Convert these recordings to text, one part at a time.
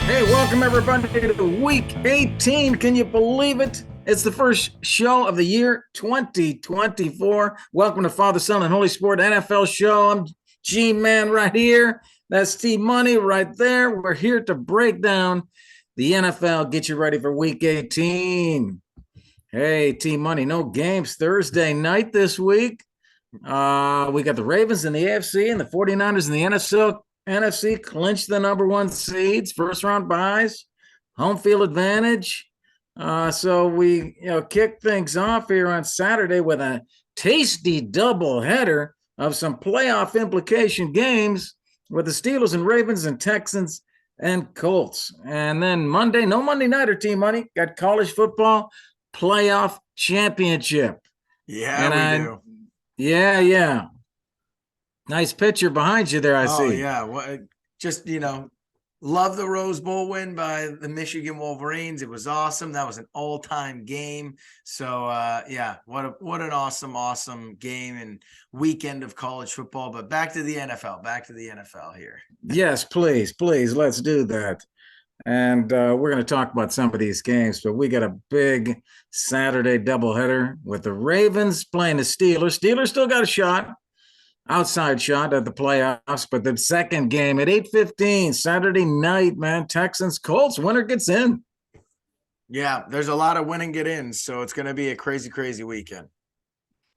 Hey, welcome everybody to week 18. Can you believe it? It's the first show of the year 2024. Welcome to Father, Son, and Holy Spirit NFL show. I'm G-Man right here. That's T-Money right there. We're here to break down the NFL, get you ready for week 18. Hey, T-Money, no games Thursday night this week. We got the Ravens in the AFC and the 49ers in the NFC clinch the number one seeds, first round buys, home field advantage. So we kick things off here on Saturday with a tasty doubleheader of some playoff implication games with the Steelers and Ravens and Texans and Colts. And then Monday, no Monday nighter, Team Money, got college football playoff championship. Yeah, we do. Yeah. Nice picture behind you there, I see. Yeah. Well, just, love the Rose Bowl win by the Michigan Wolverines. It was awesome. That was an all-time game. So, what an awesome game and weekend of college football. But back to the NFL here. Yes, please, let's do that. And we're going to talk about some of these games, but we got a big Saturday doubleheader with the Ravens playing the Steelers. Steelers still got a shot, outside shot at the playoffs, but the second game at 8:15 Saturday night, man, Texans Colts, winner gets in. Yeah, there's a lot of win and get in, so it's going to be a crazy weekend.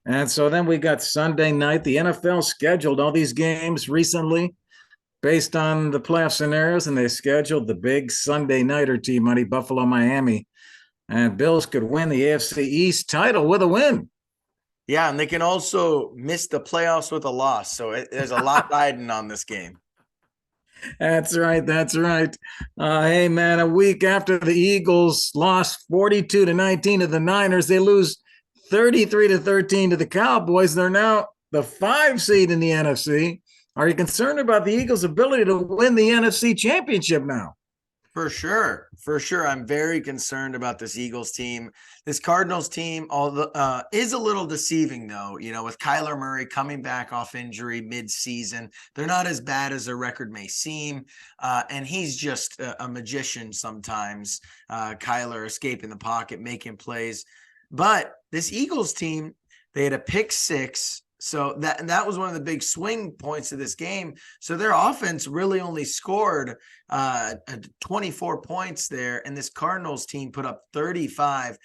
And so then we got Sunday night. The NFL scheduled all these games recently based on the playoff scenarios, and they scheduled the big Sunday nighter, T-Money, Buffalo, Miami. And Bills could win the AFC East title with a win. Yeah, and they can also miss the playoffs with a loss. So there's a lot riding on this game. That's right. Hey, man, a week after the Eagles lost 42-19 to the Niners, they lose 33-13 to the Cowboys. They're now the 5 seed in the NFC. Are you concerned about the Eagles' ability to win the NFC championship now? For sure. I'm very concerned about this Eagles team. This Cardinals team is a little deceiving, though, with Kyler Murray coming back off injury mid-season. They're not as bad as their record may seem, and he's just a magician sometimes, Kyler escaping the pocket, making plays. But this Eagles team, they had a pick six. So that was one of the big swing points of this game. So their offense really only scored 24 points there, and this Cardinals team put up 35.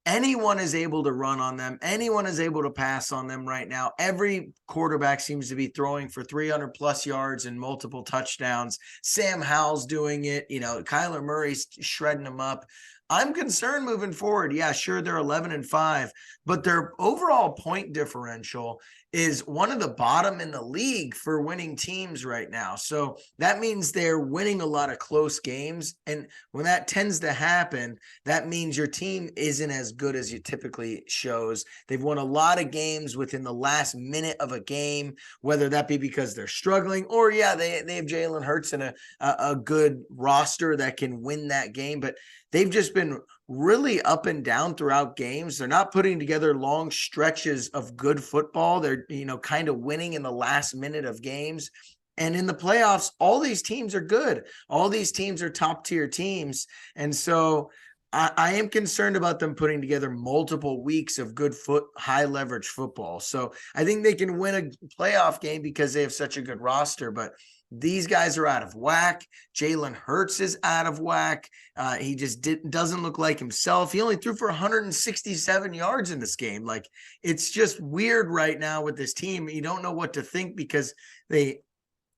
Anyone is able to run on them. Anyone is able to pass on them right now. Every quarterback seems to be throwing for 300 plus yards and multiple touchdowns. Sam Howell's doing it. Kyler Murray's shredding them up. I'm concerned moving forward. Yeah, sure, they're 11-5, but their overall point differential is one of the bottom in the league for winning teams right now. So that means they're winning a lot of close games. And when that tends to happen, that means your team isn't as good as it typically shows. They've won a lot of games within the last minute of a game, whether that be because they're struggling or, they have Jalen Hurts and a good roster that can win that game. But they've just been really up and down throughout games. They're not putting together long stretches of good football. They're, kind of winning in the last minute of games. And in the playoffs, all these teams are good. All these teams are top tier teams. And so I am concerned about them putting together multiple weeks of good high leverage football. So I think they can win a playoff game because they have such a good roster, but these guys are out of whack. Jalen Hurts is out of whack. He just doesn't look like himself. He only threw for 167 yards in this game. Like, it's just weird right now with this team. You don't know what to think because they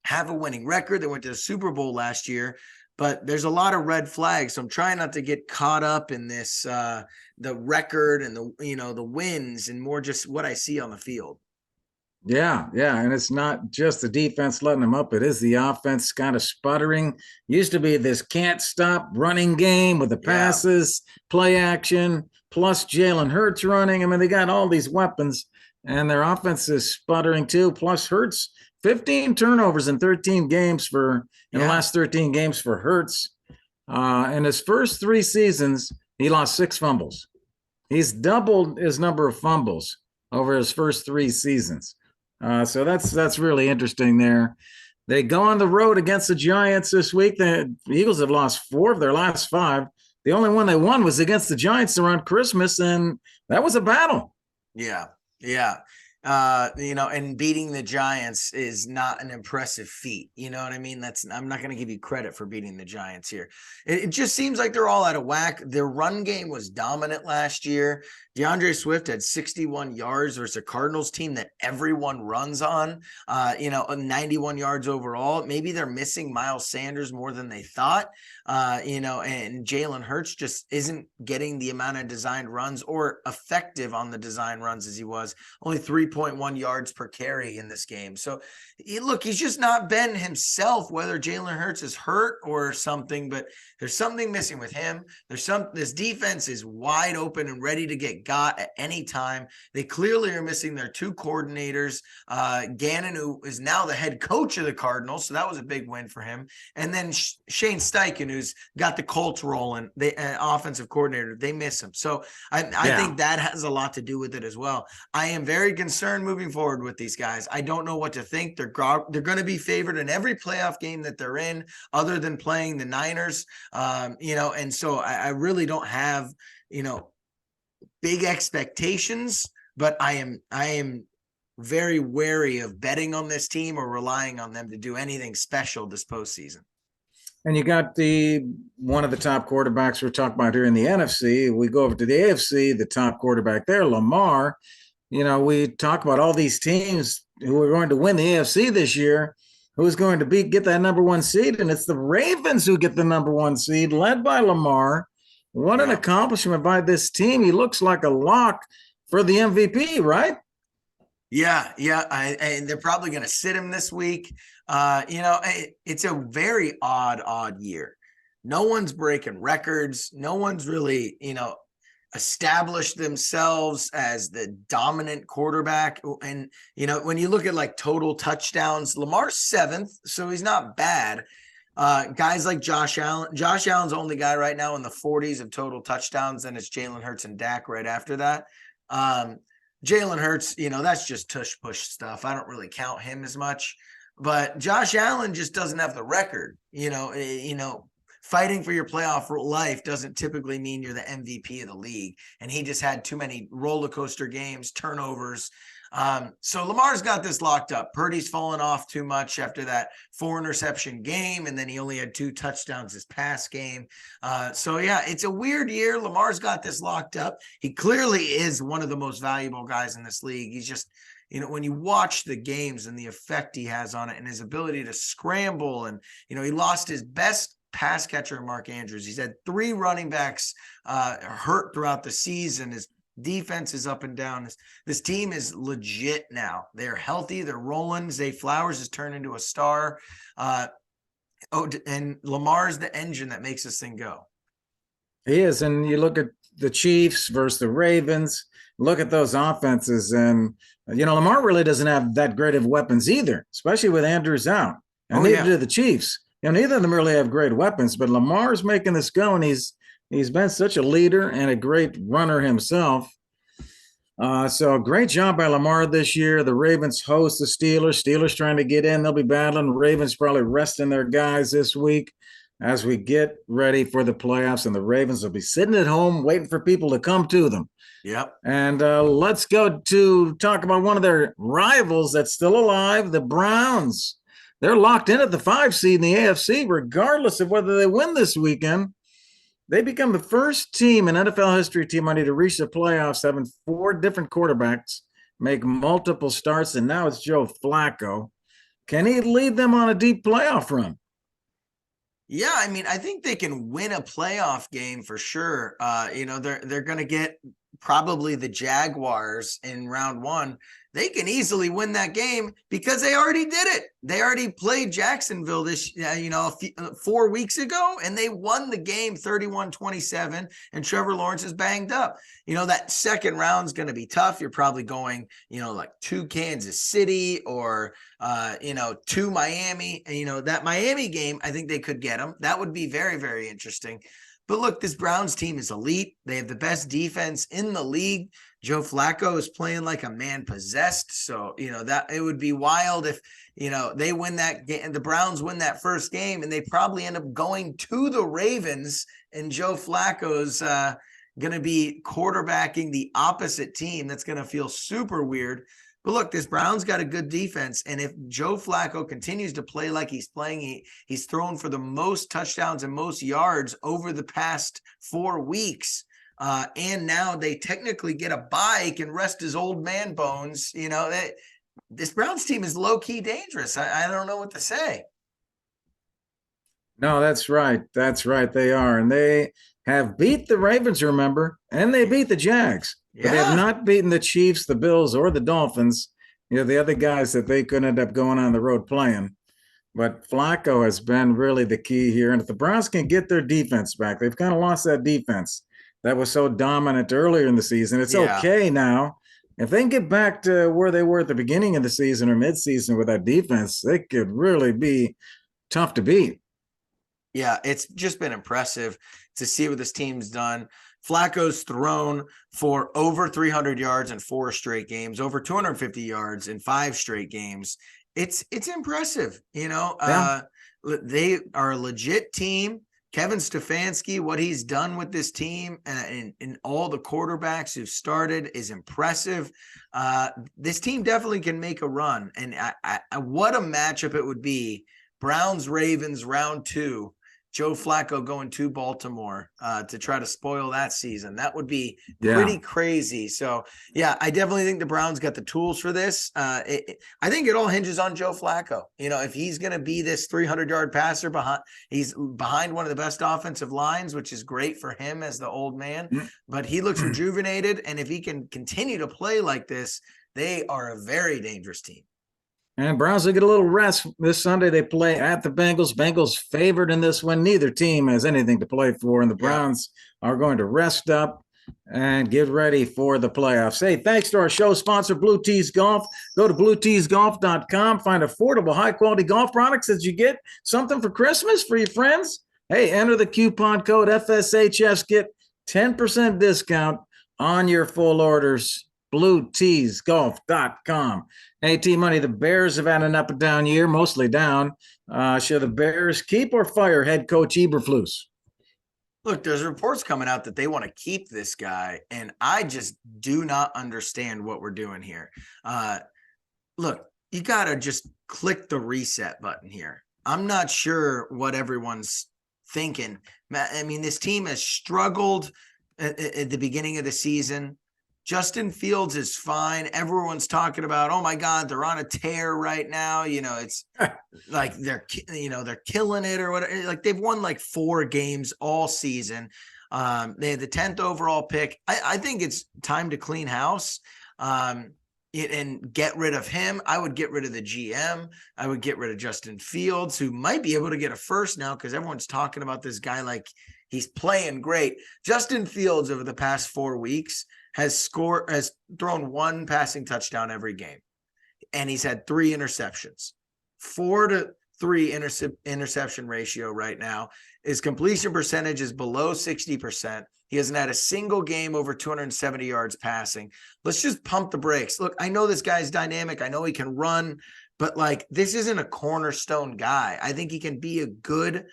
have a winning record. They went to the Super Bowl last year, but there's a lot of red flags. So I'm trying not to get caught up in this, the record and the wins, and more just what I see on the field. Yeah. And it's not just the defense letting them up. It is the offense kind of sputtering. Used to be this can't stop running game with the passes, play action, plus Jalen Hurts running. I mean, they got all these weapons, and their offense is sputtering too. Plus Hurts, 15 turnovers in 13 games in the last 13 games for Hurts. In his first 3 seasons, he lost 6 fumbles. He's doubled his number of fumbles over his first 3 seasons. So that's really interesting there. They go on the road against the Giants this week. The Eagles have lost 4 of their last 5. The only one they won was against the Giants around Christmas, and that was a battle. Yeah. Yeah. And beating the Giants is not an impressive feat. You know what I mean? I'm not going to give you credit for beating the Giants here. It just seems like they're all out of whack. Their run game was dominant last year. DeAndre Swift had 61 yards versus a Cardinals team that everyone runs on, 91 yards overall. Maybe they're missing Miles Sanders more than they thought, and Jalen Hurts just isn't getting the amount of designed runs or effective on the design runs as he was. Only 3.1 yards per carry in this game. So look, he's just not been himself, whether Jalen Hurts is hurt or something, but there's something missing with him. This defense is wide open and ready to get got at any time. They clearly are missing their 2 coordinators, Gannon, who is now the head coach of the Cardinals. So that was a big win for him. And then Shane Steichen, who's got the Colts rolling, the offensive coordinator, they miss him. So I think that has a lot to do with it as well. I am very concerned moving forward with these guys. I don't know what to think. They're going to be favored in every playoff game that they're in, other than playing the Niners. And so I really don't have, big expectations, but I am very wary of betting on this team or relying on them to do anything special this postseason. And you got one of the top quarterbacks we're talking about here in the NFC. We go over to the AFC, the top quarterback there, Lamar. We talk about all these teams who are going to win the AFC this year, who's going to get that number 1 seed, and it's the Ravens who get the number 1 seed, led by Lamar. What an accomplishment by this team. He looks like a lock for the MVP, right? Yeah. And they're probably going to sit him this week. It's a very odd year. No one's breaking records. No one's really, established themselves as the dominant quarterback. And, when you look at like total touchdowns, Lamar's 7th, so he's not bad. Guys like Josh Allen's the only guy right now in the 40s of total touchdowns, and it's Jalen Hurts and Dak right after that. Jalen Hurts, that's just tush push stuff. I don't really count him as much, but Josh Allen just doesn't have the record. Fighting for your playoff life doesn't typically mean you're the MVP of the league. And he just had too many roller coaster games, turnovers. So Lamar's got this locked up. Purdy's fallen off too much after that 4 interception game, and then he only had 2 touchdowns this past game. It's a weird year. Lamar's got this locked up. He clearly is one of the most valuable guys in this league. He's just, when you watch the games and the effect he has on it and his ability to scramble, and, he lost his best pass catcher, Mark Andrews. He's had 3 running backs hurt throughout the season. His defense is up and down. This team is legit now. They're healthy. They're rolling. Zay Flowers has turned into a star. And Lamar's the engine that makes this thing go. He is. And you look at the Chiefs versus the Ravens, look at those offenses. And, Lamar really doesn't have that great of weapons either, especially with Andrews out. And neither do the Chiefs. Neither of them really have great weapons, but Lamar's making this go, and he's been such a leader and a great runner himself. So great job by Lamar this year. The Ravens host the Steelers. Steelers trying to get in. They'll be battling. Ravens probably resting their guys this week as we get ready for the playoffs, and the Ravens will be sitting at home waiting for people to come to them. Yep. And let's go to talk about one of their rivals that's still alive, the Browns. They're locked in at the 5 seed in the AFC, regardless of whether they win this weekend. They become the first team in NFL history, Team Money, to reach the playoffs, having 4 different quarterbacks make multiple starts, and now it's Joe Flacco. Can he lead them on a deep playoff run? Yeah, I think they can win a playoff game for sure. They're going to get probably the Jaguars in round 1. They can easily win that game because they already did it. They already played Jacksonville 4 weeks ago, and they won the game 31-27, and Trevor Lawrence is banged up. That second round is going to be tough. You're probably going, like to Kansas City or, to Miami. That Miami game, I think they could get them. That would be very, very interesting. But look, this Browns team is elite. They have the best defense in the league. Joe Flacco is playing like a man possessed. So, that it would be wild if, they win that game, the Browns win that first game, and they probably end up going to the Ravens, and Joe Flacco's going to be quarterbacking the opposite team. That's going to feel super weird. But look, this Browns got a good defense, and if Joe Flacco continues to play like he's playing, he's thrown for the most touchdowns and most yards over the past 4 weeks. And now they technically get a bye, can rest his old man bones. This Browns team is low-key dangerous. I don't know what to say. No, that's right. That's right. They are. And they have beat the Ravens, remember, and they beat the Jags. But they have not beaten the Chiefs, the Bills, or the Dolphins. The other guys that they could end up going on the road playing. But Flacco has been really the key here. And if the Browns can get their defense back, they've kind of lost that defense that was so dominant earlier in the season. It's okay now. If they can get back to where they were at the beginning of the season or midseason with that defense, they could really be tough to beat. Yeah, it's just been impressive to see what this team's done. Flacco's thrown for over 300 yards in 4 straight games, over 250 yards in 5 straight games. It's impressive. They are a legit team. Kevin Stefanski, what he's done with this team and all the quarterbacks who've started is impressive. This team definitely can make a run. And what a matchup it would be. Browns-Ravens round 2. Joe Flacco going to Baltimore to try to spoil that season. That would be pretty crazy. So, I definitely think the Browns got the tools for this. I think it all hinges on Joe Flacco. If he's going to be this 300-yard passer, he's behind one of the best offensive lines, which is great for him as the old man. But he looks rejuvenated, and if he can continue to play like this, they are a very dangerous team. And Browns will get a little rest this Sunday. They play at the Bengals. Bengals favored in this one. Neither team has anything to play for, and the Browns are going to rest up and get ready for the playoffs. Hey, thanks to our show sponsor, Blue Tees Golf. Go to blueteesgolf.com. Find affordable, high-quality golf products as you get something for Christmas for your friends. Hey, enter the coupon code FSHS. Get 10% discount on your full orders. blueteesgolf.com. Hey, T-Money, the Bears have had an up and down year, mostly down. Should the Bears keep or fire head coach Eberflus? Look, there's reports coming out that they want to keep this guy, and I just do not understand what we're doing here. Look, you got to just click the reset button here. I'm not sure what everyone's thinking. I mean, this team has struggled at the beginning of the season. Justin Fields is fine. Everyone's talking about, oh my God, they're on a tear right now. It's like they're killing it or whatever. Like they've won like 4 games all season. They had the 10th overall pick. I think it's time to clean house and get rid of him. I would get rid of the GM. I would get rid of Justin Fields, who might be able to get a first now because everyone's talking about this guy like he's playing great. Justin Fields over the past 4 weeks has thrown 1 passing touchdown every game. And he's had 3 interceptions. 4-3 interception ratio right now. His completion percentage is below 60%. He hasn't had a single game over 270 yards passing. Let's just pump the brakes. Look, I know this guy's dynamic. I know he can run, but this isn't a cornerstone guy. I think he can be a good,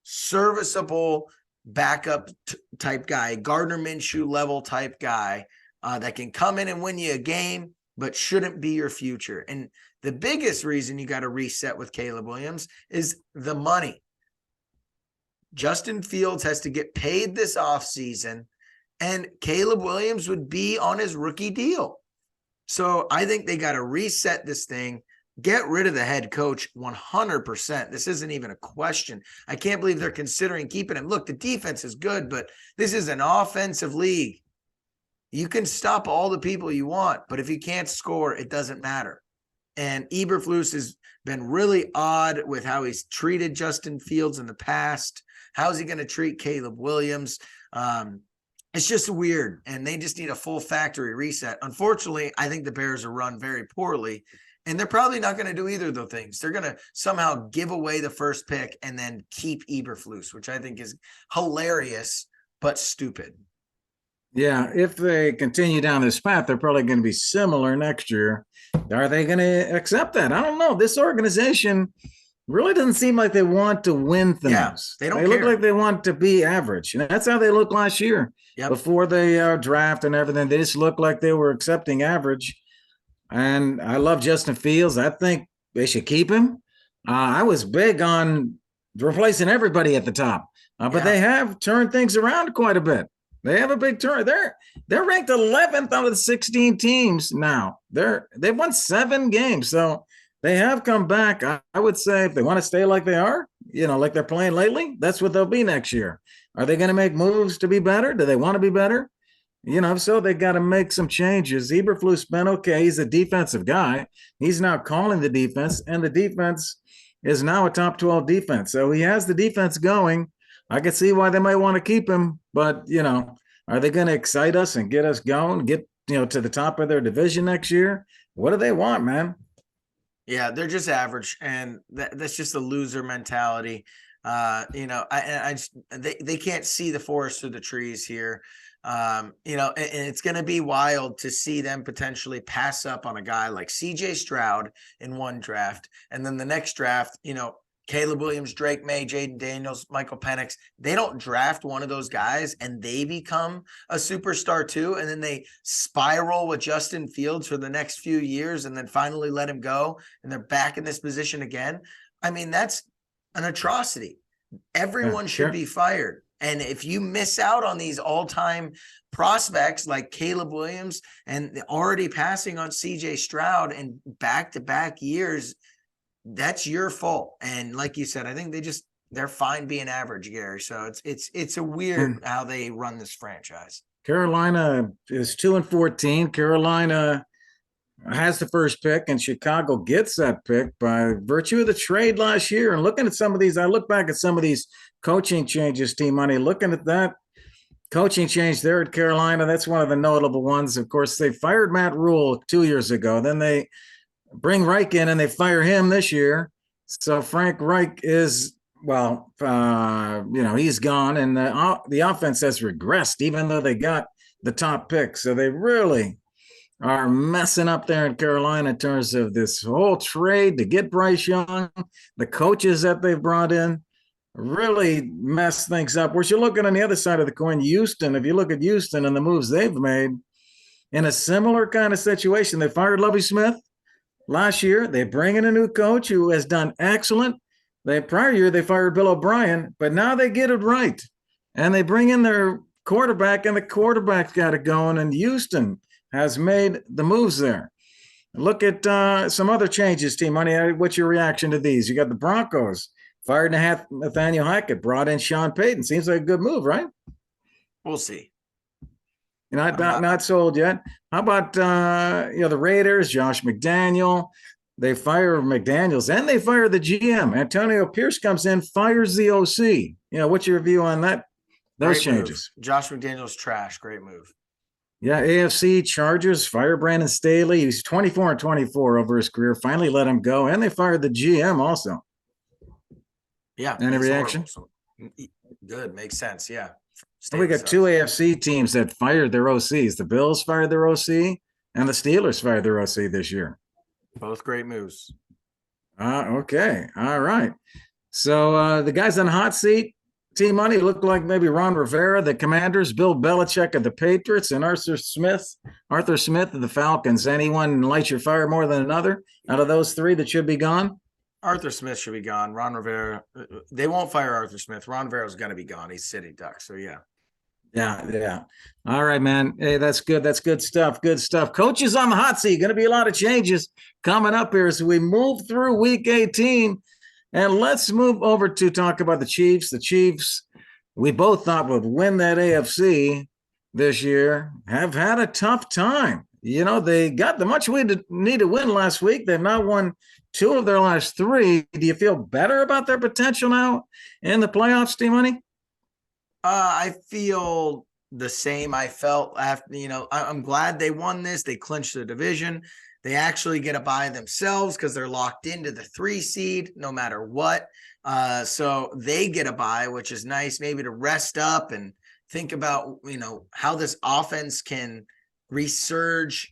serviceable backup type guy, Gardner Minshew level type guy that can come in and win you a game, but shouldn't be your future. And the biggest reason you got to reset with Caleb Williams is the money. Justin Fields has to get paid this offseason, and Caleb Williams would be on his rookie deal. So I think they got to reset this thing. Get rid of the head coach 100%. This isn't even a question. I can't believe they're considering keeping him. Look, the defense is good, but this is an offensive league. You can stop all the people you want, but if you can't score, it doesn't matter. And Eberflus has been really odd with how he's treated Justin Fields in the past. How's he going to treat Caleb Williams? It's just weird, and they just need a full factory reset. Unfortunately, I think the Bears are run very poorly. And they're probably not going to do either of those things. They're going to somehow give away the first pick and then keep Eberflus, which I think is hilarious, but stupid. Yeah, if they continue down this path, they're probably going to be similar next year. Are they going to accept that? I don't know. This organization really doesn't seem like they want to win things. Yeah, they don't look care. like they want to be average. And that's how they looked last year. Yep. Before they draft and everything. They just looked like they were accepting average. And I love Justin Fields. I think they should keep him. I was big on replacing everybody at the top, but they have turned things around quite a bit. They have a big turn. They're ranked 11th out of the 16 teams now. They've won 7 games, so they have come back. I would say if they want to stay like they are, like they're playing lately, that's what they'll be next year. Are they going to make moves to be better? Do they want to be better? So they got to make some changes. Eberflus been okay. He's a defensive guy. He's now calling the defense, and the defense is now a top 12 defense. So he has the defense going. I can see why they might want to keep him, but are they going to excite us and get us going, get to the top of their division next year? What do they want, man? Yeah, they're just average, and that's just a loser mentality. They can't see the forest through the trees here. And it's going to be wild to see them potentially pass up on a guy like CJ Stroud in one draft. And then the next draft, Caleb Williams, Drake May, Jaden Daniels, Michael Penix, they don't draft one of those guys and they become a superstar too. And then they spiral with Justin Fields for the next few years and then finally let him go. And they're back in this position again. I mean, that's an atrocity. Everyone should be fired. And if you miss out on these all-time prospects like Caleb Williams and already passing on CJ Stroud in back-to-back years, that's your fault. And like you said, I think they're fine being average, Gary. So it's a weird how they run this franchise. Carolina is 2-14. Carolina has the first pick, and Chicago gets that pick by virtue of the trade last year. And looking at some of these, I look back at some of these coaching changes, Team Money, looking at that coaching change there at Carolina, that's one of the notable ones. Of course, they fired Matt Rule 2 years ago. Then they bring Reich in and they fire him this year. So Frank Reich is, he's gone, and the offense has regressed, even though they got the top pick. So they really are messing up there in Carolina in terms of this whole trade to get Bryce Young. The coaches that they've brought in really mess things up. Whereas you're looking on the other side of the coin, Houston, if you look at Houston and the moves they've made in a similar kind of situation, they fired Lovie Smith last year. They bring in a new coach who has done excellent. Prior year, they fired Bill O'Brien, but now they get it right. And they bring in their quarterback, and the quarterback got it going, and Houston has made the moves there. Look at some other changes, Team Money. What's your reaction to these? You got the Broncos, fired Nathaniel Hackett, brought in Sean Payton. Seems like a good move, right? We'll see. You're not sold yet. How about the Raiders, Josh McDaniel? They fire McDaniels and they fire the GM. Antonio Pierce comes in, fires the OC. What's your view on that? Those changes. Josh McDaniels trash. Great move. Yeah, AFC Chargers fire Brandon Staley. He's 24-24 over his career. Finally let him go, and they fired the GM also. Yeah. Any reaction? Good. Makes sense. Yeah. We got 2 AFC teams that fired their OCs. The Bills fired their OC, and the Steelers fired their OC this year. Both great moves. Okay. All right. So the guys on the hot seat, Team Money, look like maybe Ron Rivera, the Commanders, Bill Belichick of the Patriots, and Arthur Smith of the Falcons. Anyone light your fire more than another out of those 3 that should be gone? Arthur Smith should be gone. Ron Rivera, they won't fire Arthur Smith. Ron Rivera's going to be gone. He's sitting duck. So, yeah. Yeah. All right, man. Hey, that's good. That's good stuff. Good stuff. Coaches on the hot seat. Going to be a lot of changes coming up here as we move through Week 18. And let's move over to talk about the Chiefs. The Chiefs, we both thought would win that AFC this year, have had a tough time. They got the much needed win last week. They've now won 2 of their last 3. Do you feel better about their potential now in the playoffs, Team Money? I feel the same I felt after, I'm glad they won this. They clinched the division. They actually get a bye themselves because they're locked into the 3 seed no matter what. So they get a bye, which is nice, maybe to rest up and think about, how this offense can resurge.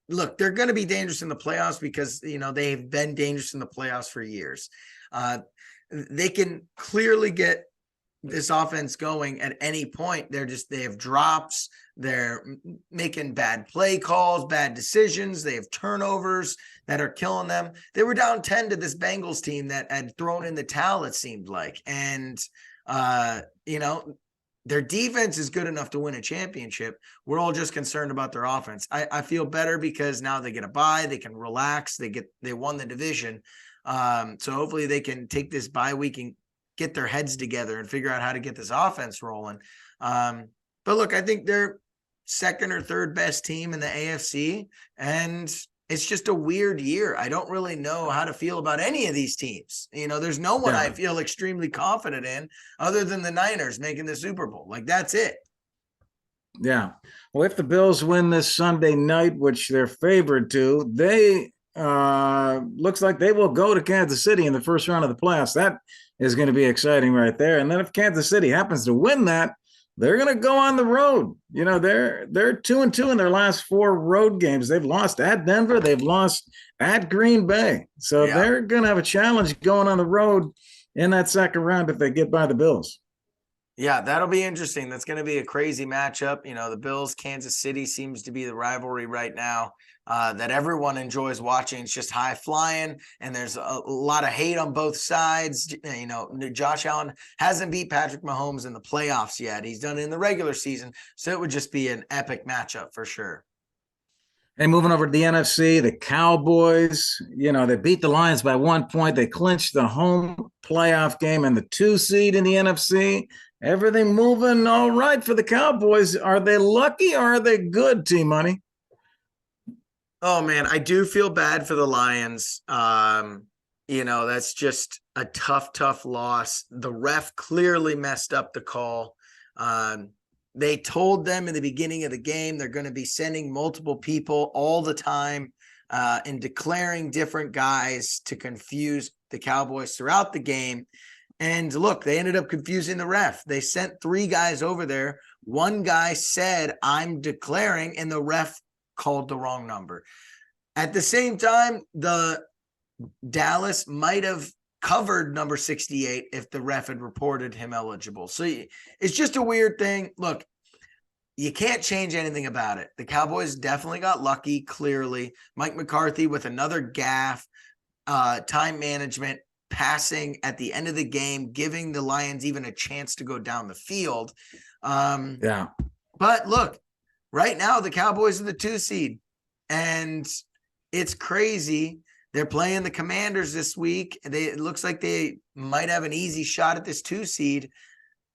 Look, they're going to be dangerous in the playoffs because, they've been dangerous in the playoffs for years. They can clearly get this offense going at any point. They have drops. They're making bad play calls, bad decisions. They have turnovers that are killing them. They were down 10 to this Bengals team that had thrown in the towel, it seemed like. And, their defense is good enough to win a championship. We're all just concerned about their offense. I feel better because now they get a bye. They can relax. They won the division. So hopefully they can take this bye week and get their heads together and figure out how to get this offense rolling. But look, I think they're second or third best team in the AFC, and it's just a weird year. I don't really know how to feel about any of these teams. There's no one I feel extremely confident in other than the Niners making the Super Bowl. Like, that's it. Yeah. Well, if the Bills win this Sunday night, which they're favored to, they looks like they will go to Kansas City in the first round of the playoffs. That is going to be exciting right there. And then if Kansas City happens to win that, they're going to go on the road. They're 2-2 in their last 4 road games. They've lost at Denver. They've lost at Green Bay. So they're going to have a challenge going on the road in that second round if they get by the Bills. Yeah, that'll be interesting. That's going to be a crazy matchup. The Bills, Kansas City seems to be the rivalry right now that everyone enjoys watching. It's just high flying, and there's a lot of hate on both sides. Josh Allen hasn't beat Patrick Mahomes in the playoffs yet. He's done it in the regular season, so it would just be an epic matchup for sure. Hey, moving over to the NFC, the Cowboys, they beat the Lions by 1 point. They clinched the home playoff game and the 2 seed in the NFC. Everything moving all right for the Cowboys. Are they lucky or are they good, T-Money? Oh, man, I do feel bad for the Lions. That's just a tough loss. The ref clearly messed up the call. They told them in the beginning of the game they're going to be sending multiple people all the time and declaring different guys to confuse the Cowboys throughout the game. And look, they ended up confusing the ref. They sent 3 guys over there. One guy said, "I'm declaring," and the ref called the wrong number. At the same time, the Dallas might have covered number 68 if the ref had reported him eligible. So it's just a weird thing. Look, you can't change anything about it. The Cowboys definitely got lucky, clearly. Mike McCarthy with another gaffe, time management, passing at the end of the game, giving the Lions even a chance to go down the field. But look, right now the Cowboys are the 2 seed, and it's crazy. They're playing the Commanders this week. It looks like they might have an easy shot at this 2 seed.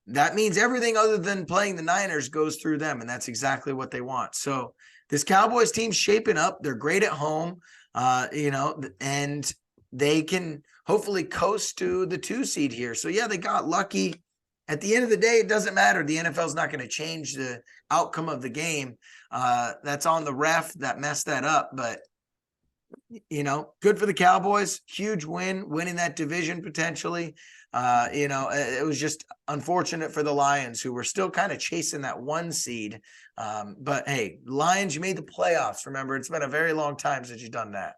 That means everything other than playing the Niners goes through them, and that's exactly what they want. So this Cowboys team's shaping up. They're great at home, and they can hopefully coast to the 2 seed here. So, yeah, they got lucky. At the end of the day, it doesn't matter. The NFL is not going to change the outcome of the game. That's on the ref that messed that up. But, good for the Cowboys. Huge win, winning that division potentially. It was just unfortunate for the Lions, who were still kind of chasing that 1 seed. But, hey, Lions, you made the playoffs. Remember, it's been a very long time since you've done that.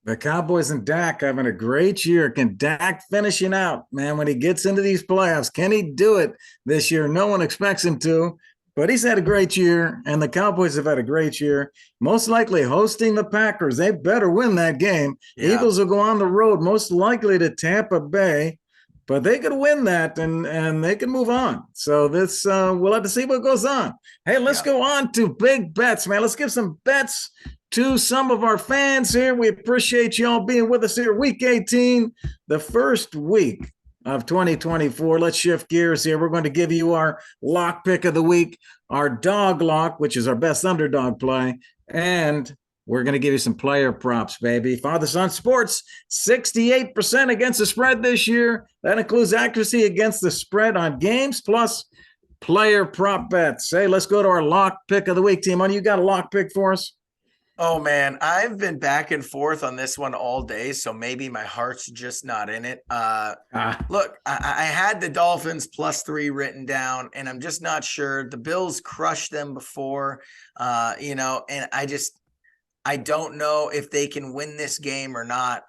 The Cowboys and Dak having a great year. Can Dak finishing out, man, when he gets into these playoffs? Can he do it this year? No one expects him to, but he's had a great year, and the Cowboys have had a great year. Most likely hosting the Packers. They better win that game. Yeah. Eagles will go on the road, most likely to Tampa Bay, but they could win that, and they can move on. So this we'll have to see what goes on. Hey, let's go on to big bets, man. Let's give some bets to some of our fans here. We appreciate y'all being with us here. Week 18, the first week of 2024. Let's shift gears here. We're going to give you our lock pick of the week, our dog lock, which is our best underdog play, and we're going to give you some player props, baby. Father Son Sports, 68% against the spread this year. That includes accuracy against the spread on games, plus player prop bets. Hey, let's go to our lock pick of the week, team. You got a lock pick for us? Oh man, I've been back and forth on this one all day, so maybe my heart's just not in it. Ah, Look, I had the Dolphins +3 written down, and I'm just not sure. The Bills crushed them before, and I don't know if they can win this game or not.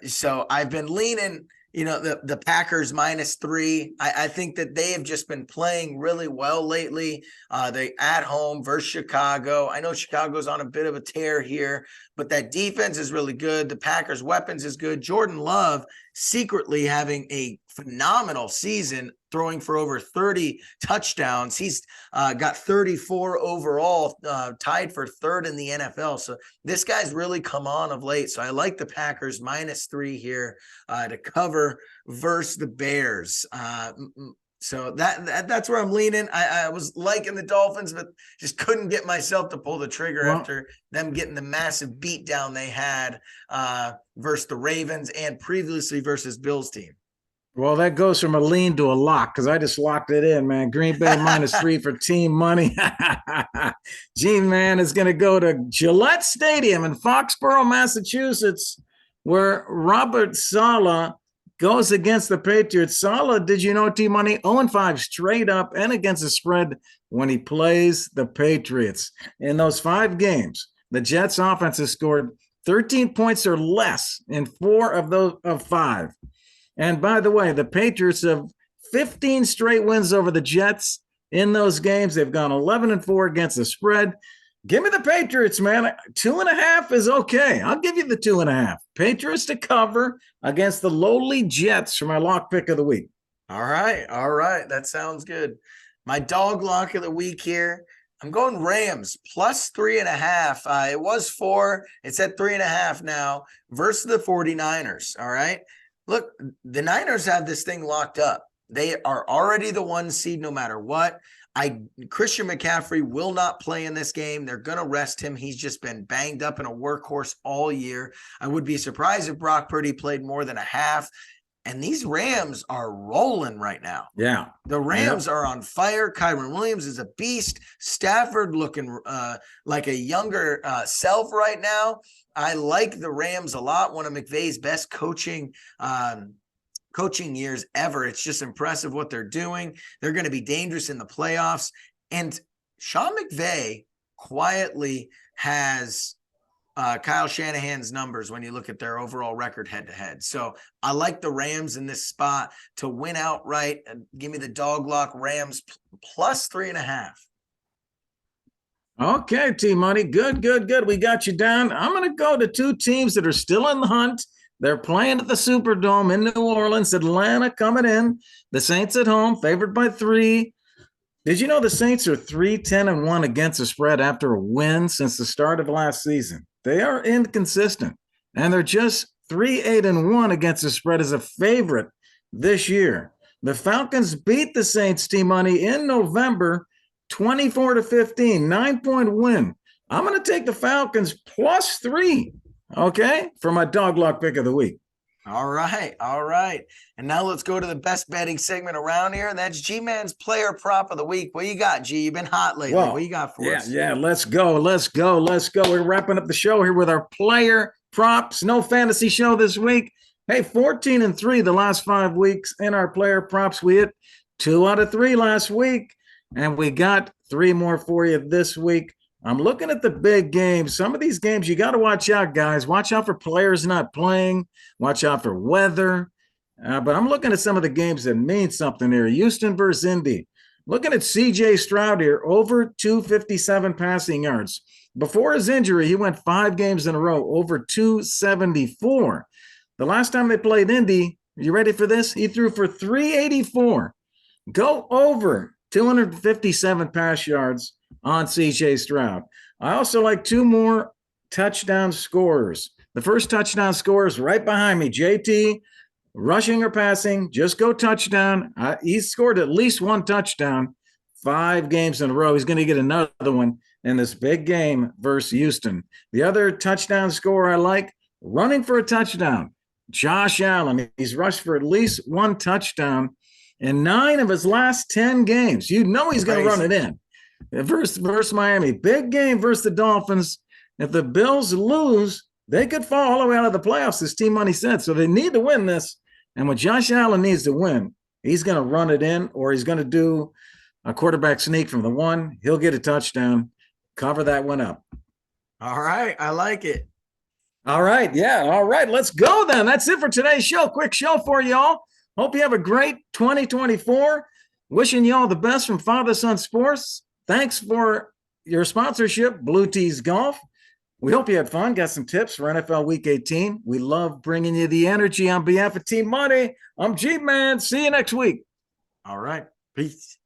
So I've been leaning, the Packers -3. I think that they have just been playing really well lately. They at home versus Chicago. I know Chicago's on a bit of a tear here, but that defense is really good. The Packers' weapons is good. Jordan Love secretly having a phenomenal season, throwing for over 30 touchdowns. He's got 34 overall, tied for third in the NFL. So this guy's really come on of late. So I like the Packers -3 here to cover versus the Bears. So that's where I'm leaning. I was liking the Dolphins, but just couldn't get myself to pull the trigger after them getting the massive beat down they had versus the Ravens and previously versus Bills team. well, that goes from a lean to a lock because I just locked it in, man. Green Bay -3 for team money. G-Man is going to go to Gillette Stadium in Foxborough, Massachusetts, where Robert Saleh goes against the Patriots. Saleh, did you know, team money, 0-5 straight up and against the spread when he plays the Patriots. In those 5 games, the Jets offense has scored 13 points or less in 4 of those of 5. And by the way, the Patriots have 15 straight wins over the Jets in those games. They've gone 11-4 against the spread. Give me the Patriots, man. 2.5 is okay. I'll give you the 2.5. Patriots to cover against the lowly Jets for my lock pick of the week. All right. That sounds good. My dog lock of the week here. I'm going Rams +3.5. It was 4. It's at 3.5 now versus the 49ers. All right. Look, the Niners have this thing locked up. They are already the 1 seed no matter what. Christian McCaffrey will not play in this game. They're going to rest him. He's just been banged up and a workhorse all year. I would be surprised if Brock Purdy played more than a half. And these Rams are rolling right now. Yeah. The Rams are on fire. Kyron Williams is a beast. Stafford looking like a younger self right now. I like the Rams a lot. One of McVay's best coaching years ever. It's just impressive what they're doing. They're going to be dangerous in the playoffs. And Sean McVay quietly has Kyle Shanahan's numbers when you look at their overall record head-to-head. So I like the Rams in this spot to win outright. Give me the dog lock Rams +3.5. Okay, T-Money. Good. We got you down. I'm going to go to 2 teams that are still in the hunt. They're playing at the Superdome in New Orleans. Atlanta coming in. The Saints at home, favored by 3. Did you know the Saints are 3-10-1 against the spread after a win since the start of last season? They are inconsistent, and they're just 3-8-1 against the spread as a favorite this year. The Falcons beat the Saints, T-Money, in November 24-15, 9-point win. I'm going to take the Falcons +3, okay, for my dog lock pick of the week. All right. And now let's go to the best betting segment around here, and that's G-Man's player prop of the week. What you got, G? You've been hot lately. What you got for us? Yeah, let's go. We're wrapping up the show here with our player props. No fantasy show this week. Hey, 14-3 the last 5 weeks in our player props. We hit 2 out of 3 last week, and we got 3 more for you this week. I'm looking at the big games. Some of these games you got to watch out, guys. Watch out for players not playing. Watch out for weather. But I'm looking at some of the games that mean something here. Houston versus Indy. Looking at C.J. Stroud here, over 257 passing yards. Before his injury, he went 5 games in a row, over 274. The last time they played Indy, you ready for this? He threw for 384. Go over 257 pass yards on C.J. Stroud. I also like 2 more touchdown scorers. The first touchdown scorer is right behind me. JT, rushing or passing, just go touchdown. He's scored at least 1 touchdown 5 games in a row. He's going to get another one in this big game versus Houston. The other touchdown scorer I like, running for a touchdown, Josh Allen. He's rushed for at least 1 touchdown in 9 of his last 10 games. You know he's going to run it in. Versus Miami. Big game versus the Dolphins. If the Bills lose, they could fall all the way out of the playoffs, as Team Money said. So they need to win this. And when Josh Allen needs to win, he's going to run it in, or he's going to do a quarterback sneak from the 1. He'll get a touchdown, cover that one up. All right. I like it. All right. Yeah. All right. Let's go then. That's it for today's show. Quick show for y'all. Hope you have a great 2024. Wishing you all the best from Father Son Sports. Thanks for your sponsorship, Blue Tees Golf. We hope you had fun. Got some tips for NFL Week 18. We love bringing you the energy on behalf of Team Money. I'm G-Man. See you next week. All right. Peace.